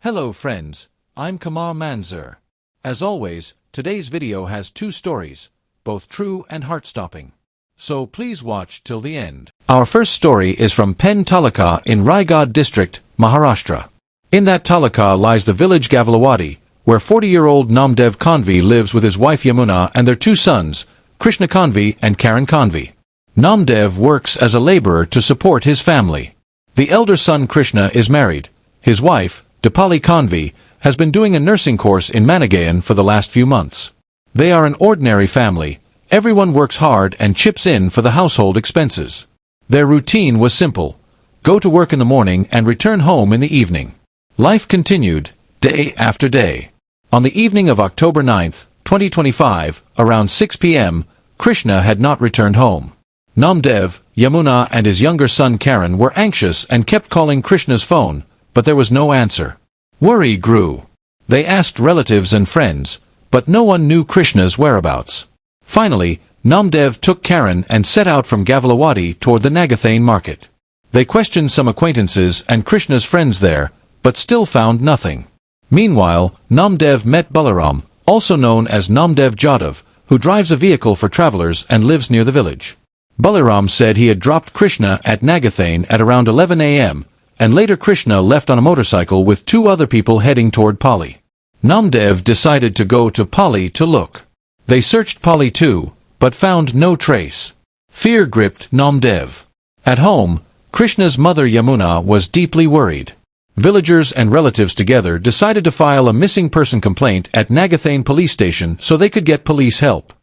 Hello friends, I'm Kamar Manzur. As always, today's video has two stories, both true and heart-stopping. So please watch till the end. Our first story is from Pen Talaka in Raigad district, Maharashtra. In that Talaka lies the village Gavalawadi, where 40-year-old Namdev Kanvi lives with his wife Yamuna and their two sons, Krishna Kanvi and Karan Kanvi. Namdev works as a laborer to support his family. The elder son Krishna is married. His wife, Dipali Kanvi, has been doing a nursing course in Managaon for the last few months. They are an ordinary family. Everyone works hard and chips in for the household expenses. Their routine was simple: go to work in the morning and return home in the evening. Life continued, day after day. On the evening of October 9, 2025, around 6 p.m., Krishna had not returned home. Namdev, Yamuna and his younger son Karan were anxious and kept calling Krishna's phone, but there was no answer. Worry grew. They asked relatives and friends, but no one knew Krishna's whereabouts. Finally, Namdev took Karan and set out from Gavalawadi toward the Nagathane market. They questioned some acquaintances and Krishna's friends there, but still found nothing. Meanwhile, Namdev met Balaram, also known as Namdev Jadhav, who drives a vehicle for travelers and lives near the village. Balaram said he had dropped Krishna at Nagathane at around 11 a.m., and later Krishna left on a motorcycle with two other people heading toward Pali. Namdev decided to go to Pali to look. They searched Pali too, but found no trace. Fear gripped Namdev. At home, Krishna's mother Yamuna was deeply worried. Villagers and relatives together decided to file a missing person complaint at Nagathane police station so they could get police help.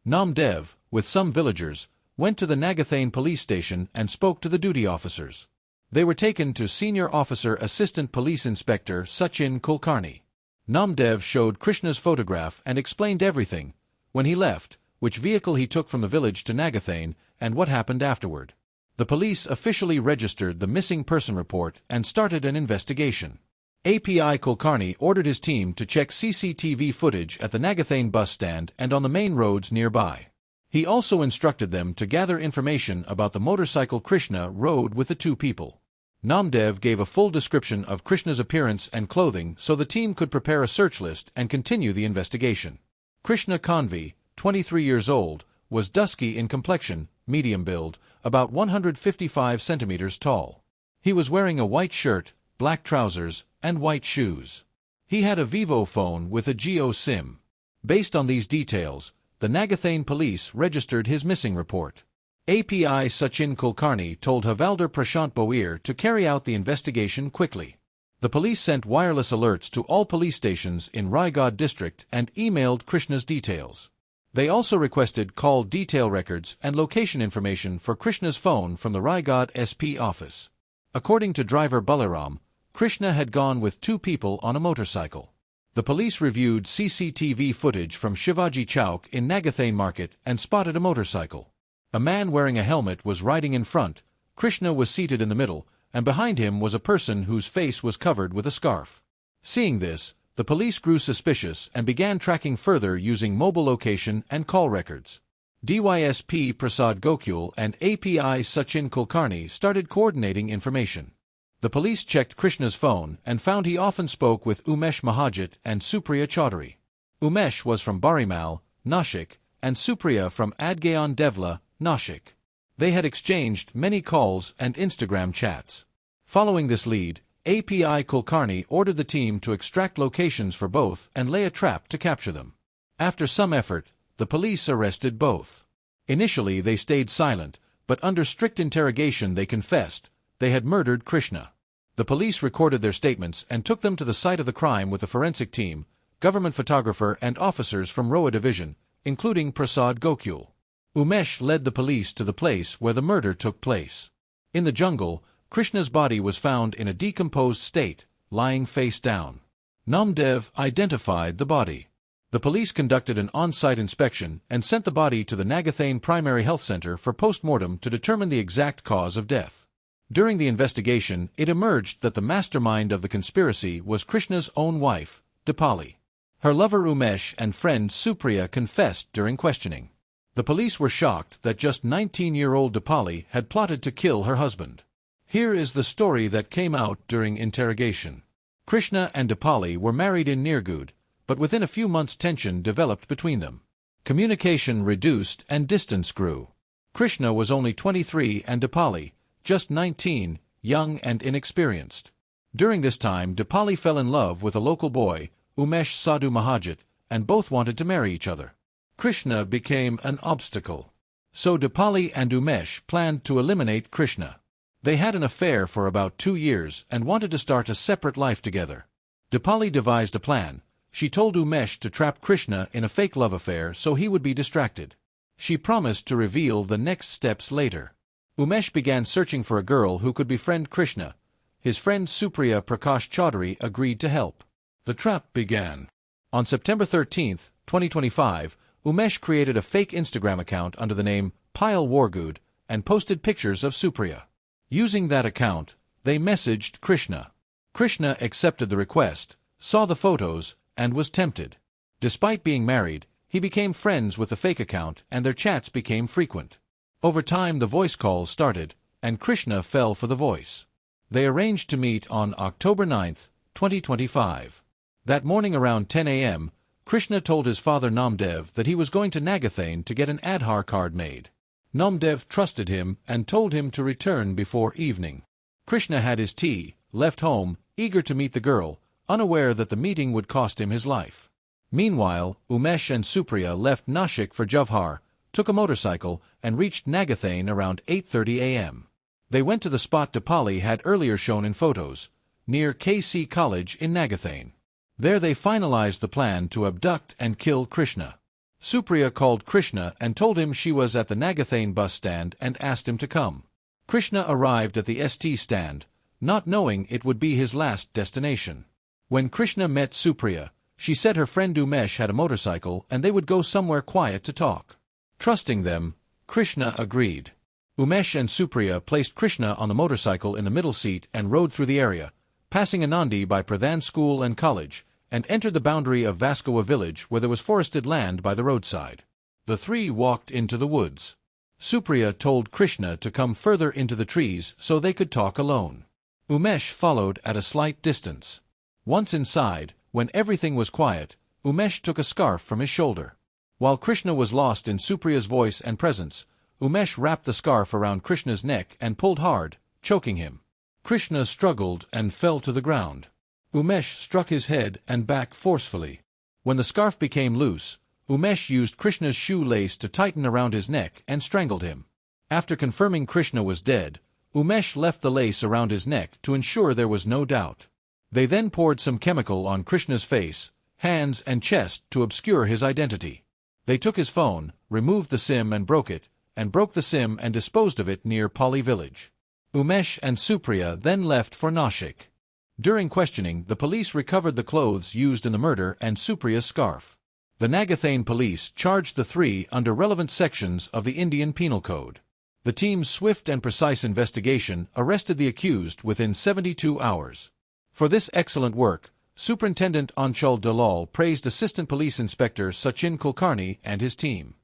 Namdev, with some villagers, went to the Nagathane police station and spoke to the duty officers. They were taken to Senior Officer Assistant Police Inspector Sachin Kulkarni. Namdev showed Krishna's photograph and explained everything: when he left, which vehicle he took from the village to Nagathane, and what happened afterward. The police officially registered the missing person report and started an investigation. API Kulkarni ordered his team to check CCTV footage at the Nagathane bus stand and on the main roads nearby. He also instructed them to gather information about the motorcycle Krishna rode with the two people. Namdev gave a full description of Krishna's appearance and clothing so the team could prepare a search list and continue the investigation. Krishna Kanvi, 23 years old, was dusky in complexion, medium build, about 155 centimeters tall. He was wearing a white shirt, black trousers, and white shoes. He had a Vivo phone with a Jio SIM. Based on these details, the Nagathane police registered his missing report. API Sachin Kulkarni told Havaldar Prashant Boir to carry out the investigation quickly. The police sent wireless alerts to all police stations in Raigad district and emailed Krishna's details. They also requested call detail records and location information for Krishna's phone from the Raigad SP office. According to driver Balaram, Krishna had gone with two people on a motorcycle. The police reviewed CCTV footage from Shivaji Chowk in Nagathane market and spotted a motorcycle. A man wearing a helmet was riding in front, Krishna was seated in the middle, and behind him was a person whose face was covered with a scarf. Seeing this, the police grew suspicious and began tracking further using mobile location and call records. DYSP Prasad Gokul and API Sachin Kulkarni started coordinating information. The police checked Krishna's phone and found he often spoke with Umesh Mahajit and Supriya Chaudhary. Umesh was from Barimal, Nashik, and Supriya from Adgaon Devla, Nashik. They had exchanged many calls and Instagram chats. Following this lead, API Kulkarni ordered the team to extract locations for both and lay a trap to capture them. After some effort, the police arrested both. Initially they stayed silent, but under strict interrogation they confessed they had murdered Krishna. The police recorded their statements and took them to the site of the crime with the forensic team, government photographer and officers from Roa Division, including Prasad Gokul. Umesh led the police to the place where the murder took place. In the jungle, Krishna's body was found in a decomposed state, lying face down. Namdev identified the body. The police conducted an on-site inspection and sent the body to the Nagathane Primary Health Center for post-mortem to determine the exact cause of death. During the investigation, it emerged that the mastermind of the conspiracy was Krishna's own wife, Dipali. Her lover Umesh and friend Supriya confessed during questioning. The police were shocked that just 19-year-old Dipali had plotted to kill her husband. Here is the story that came out during interrogation. Krishna and Dipali were married in Nirgud, but within a few months tension developed between them. Communication reduced and distance grew. Krishna was only 23 and Dipali, just 19, young and inexperienced. During this time, Dipali fell in love with a local boy, Umesh Sadhu Mahajit, and both wanted to marry each other. Krishna became an obstacle. So Dipali and Umesh planned to eliminate Krishna. They had an affair for about 2 years and wanted to start a separate life together. Dipali devised a plan. She told Umesh to trap Krishna in a fake love affair so he would be distracted. She promised to reveal the next steps later. Umesh began searching for a girl who could befriend Krishna. His friend Supriya Prakash Chaudhary agreed to help. The trap began. On September 13, 2025, Umesh created a fake Instagram account under the name Pile Wargood and posted pictures of Supriya. Using that account, they messaged Krishna. Krishna accepted the request, saw the photos, and was tempted. Despite being married, he became friends with the fake account and their chats became frequent. Over time the voice calls started, and Krishna fell for the voice. They arranged to meet on October 9, 2025. That morning around 10 a.m., Krishna told his father Namdev that he was going to Nagathane to get an Aadhaar card made. Namdev trusted him and told him to return before evening. Krishna had his tea, left home, eager to meet the girl, unaware that the meeting would cost him his life. Meanwhile, Umesh and Supriya left Nashik for Javhar, took a motorcycle, and reached Nagathane around 8:30 a.m. They went to the spot Dipali had earlier shown in photos, near KC College in Nagathane. There they finalized the plan to abduct and kill Krishna. Supriya called Krishna and told him she was at the Nagathane bus stand and asked him to come. Krishna arrived at the ST stand, not knowing it would be his last destination. When Krishna met Supriya, she said her friend Umesh had a motorcycle and they would go somewhere quiet to talk. Trusting them, Krishna agreed. Umesh and Supriya placed Krishna on the motorcycle in the middle seat and rode through the area, passing Anandi by Pradhan School and College, and entered the boundary of Vaskowa village where there was forested land by the roadside. The three walked into the woods. Supriya told Krishna to come further into the trees so they could talk alone. Umesh followed at a slight distance. Once inside, when everything was quiet, Umesh took a scarf from his shoulder. While Krishna was lost in Supriya's voice and presence, Umesh wrapped the scarf around Krishna's neck and pulled hard, choking him. Krishna struggled and fell to the ground. Umesh struck his head and back forcefully. When the scarf became loose, Umesh used Krishna's shoe lace to tighten around his neck and strangled him. After confirming Krishna was dead, Umesh left the lace around his neck to ensure there was no doubt. They then poured some chemical on Krishna's face, hands and chest to obscure his identity. They took his phone, removed the SIM and broke the SIM and disposed of it near Pali village. Umesh and Supriya then left for Nashik. During questioning, the police recovered the clothes used in the murder and Supriya's scarf. The Nagathane police charged the three under relevant sections of the Indian Penal Code. The team's swift and precise investigation arrested the accused within 72 hours. For this excellent work, Superintendent Anchal Dalal praised Assistant Police Inspector Sachin Kulkarni and his team.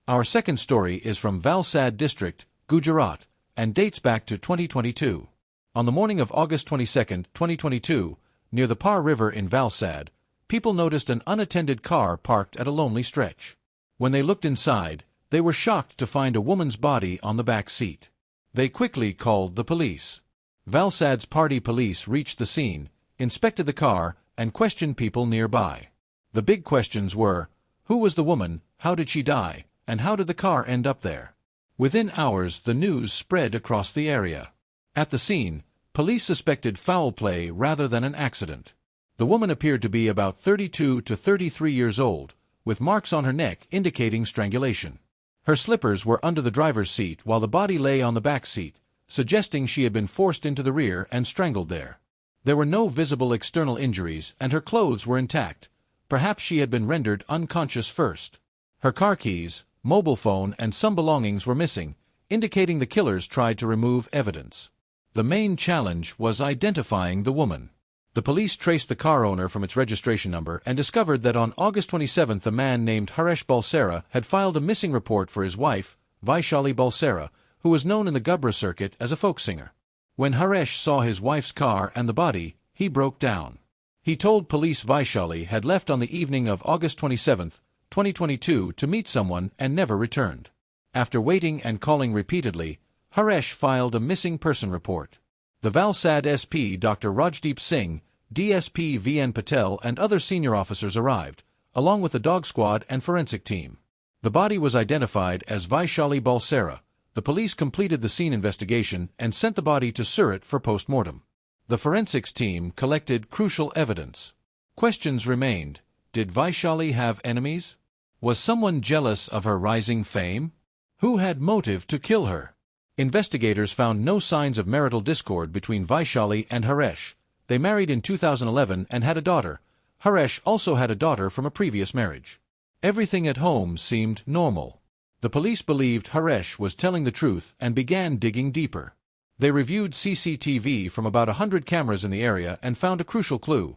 Our second story is from Valsad district, Gujarat, and dates back to 2022. On the morning of August 22, 2022, near the Par River in Valsad, people noticed an unattended car parked at a lonely stretch. When they looked inside, they were shocked to find a woman's body on the back seat. They quickly called the police. Valsad's party police reached the scene, inspected the car, and questioned people nearby. The big questions were, who was the woman, how did she die, and how did the car end up there? Within hours the news spread across the area. At the scene, police suspected foul play rather than an accident. The woman appeared to be about 32 to 33 years old, with marks on her neck indicating strangulation. Her slippers were under the driver's seat while the body lay on the back seat, suggesting she had been forced into the rear and strangled there. There were no visible external injuries and her clothes were intact. Perhaps she had been rendered unconscious first. Her car keys, mobile phone and some belongings were missing, indicating the killers tried to remove evidence. The main challenge was identifying the woman. The police traced the car owner from its registration number and discovered that on August 27 a man named Haresh Balsera had filed a missing report for his wife, Vaishali Balsera, who was known in the Gubra circuit as a folk singer. When Haresh saw his wife's car and the body, he broke down. He told police Vaishali had left on the evening of August 27, 2022 to meet someone and never returned. After waiting and calling repeatedly, Haresh filed a missing person report. The Valsad SP Dr. Rajdeep Singh, DSP VN Patel and other senior officers arrived, along with the dog squad and forensic team. The body was identified as Vaishali Balsera. The police completed the scene investigation and sent the body to Surat for post-mortem. The forensics team collected crucial evidence. Questions remained. Did Vaishali have enemies? Was someone jealous of her rising fame? Who had motive to kill her? Investigators found no signs of marital discord between Vaishali and Haresh. They married in 2011 and had a daughter. Haresh also had a daughter from a previous marriage. Everything at home seemed normal. The police believed Haresh was telling the truth and began digging deeper. They reviewed CCTV from about 100 cameras in the area and found a crucial clue.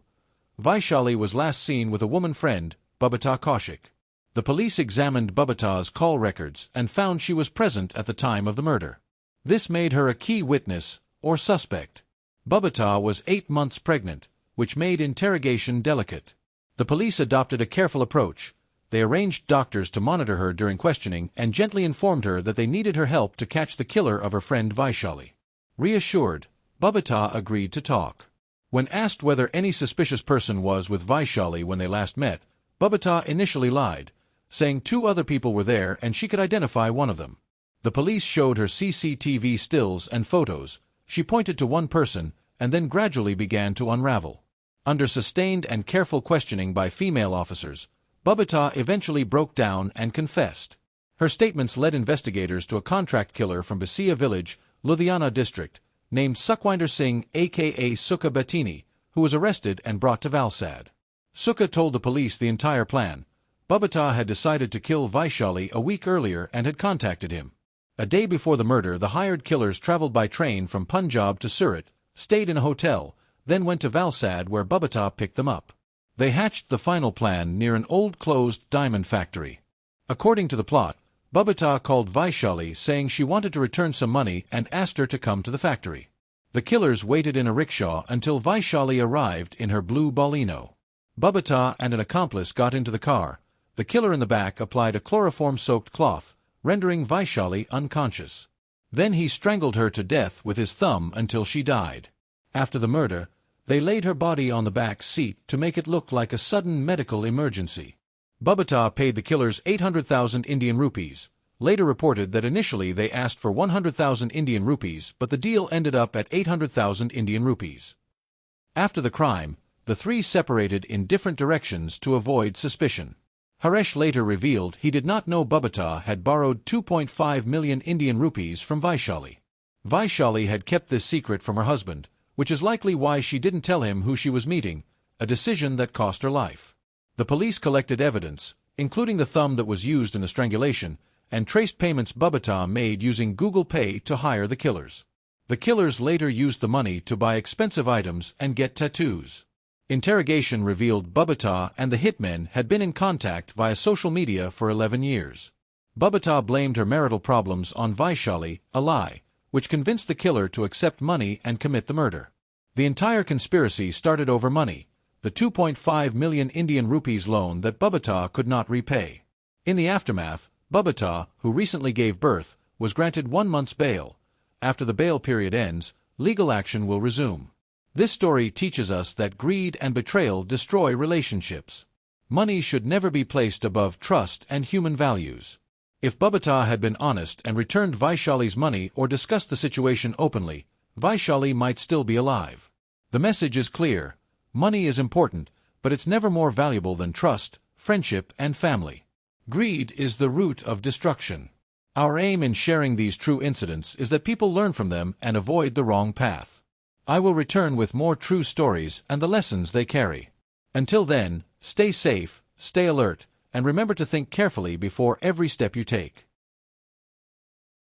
Vaishali was last seen with a woman friend, Babita Kaushik. The police examined Babita's call records and found she was present at the time of the murder. This made her a key witness, or suspect. Babita was 8 months pregnant, which made interrogation delicate. The police adopted a careful approach. They arranged doctors to monitor her during questioning and gently informed her that they needed her help to catch the killer of her friend Vaishali. Reassured, Babita agreed to talk. When asked whether any suspicious person was with Vaishali when they last met, Babita initially lied, saying 2 other people were there and she could identify one of them. The police showed her CCTV stills and photos. She pointed to one person and then gradually began to unravel. Under sustained and careful questioning by female officers, Babita eventually broke down and confessed. Her statements led investigators to a contract killer from Basia village, Ludhiana district, named Sukhwinder Singh aka Sukha Bettini, who was arrested and brought to Valsad. Sukha told the police the entire plan. Babita had decided to kill Vaishali a week earlier and had contacted him. A day before the murder, the hired killers traveled by train from Punjab to Surat, stayed in a hotel, then went to Valsad where Babita picked them up. They hatched the final plan near an old closed diamond factory. According to the plot, Babita called Vaishali saying she wanted to return some money and asked her to come to the factory. The killers waited in a rickshaw until Vaishali arrived in her blue Baleno. Babita and an accomplice got into the car. The killer in the back applied a chloroform-soaked cloth, rendering Vaishali unconscious. Then he strangled her to death with his thumb until she died. After the murder, they laid her body on the back seat to make it look like a sudden medical emergency. Babita paid the killers 800,000 Indian rupees. Later reported that initially they asked for 100,000 Indian rupees, but the deal ended up at 800,000 Indian rupees. After the crime, the three separated in different directions to avoid suspicion. Haresh later revealed he did not know Babita had borrowed 2.5 million Indian rupees from Vaishali. Vaishali had kept this secret from her husband, which is likely why she didn't tell him who she was meeting, a decision that cost her life. The police collected evidence, including the thumb that was used in the strangulation, and traced payments Babita made using Google Pay to hire the killers. The killers later used the money to buy expensive items and get tattoos. Interrogation revealed Babita and the hitmen had been in contact via social media for 11 years. Babita blamed her marital problems on Vaishali, a lie, which convinced the killer to accept money and commit the murder. The entire conspiracy started over money, the 2.5 million Indian rupees loan that Babita could not repay. In the aftermath, Babita, who recently gave birth, was granted 1 month's bail. After the bail period ends, legal action will resume. This story teaches us that greed and betrayal destroy relationships. Money should never be placed above trust and human values. If Babita had been honest and returned Vaishali's money or discussed the situation openly, Vaishali might still be alive. The message is clear. Money is important, but it's never more valuable than trust, friendship, and family. Greed is the root of destruction. Our aim in sharing these true incidents is that people learn from them and avoid the wrong path. I will return with more true stories and the lessons they carry. Until then, stay safe, stay alert, and remember to think carefully before every step you take.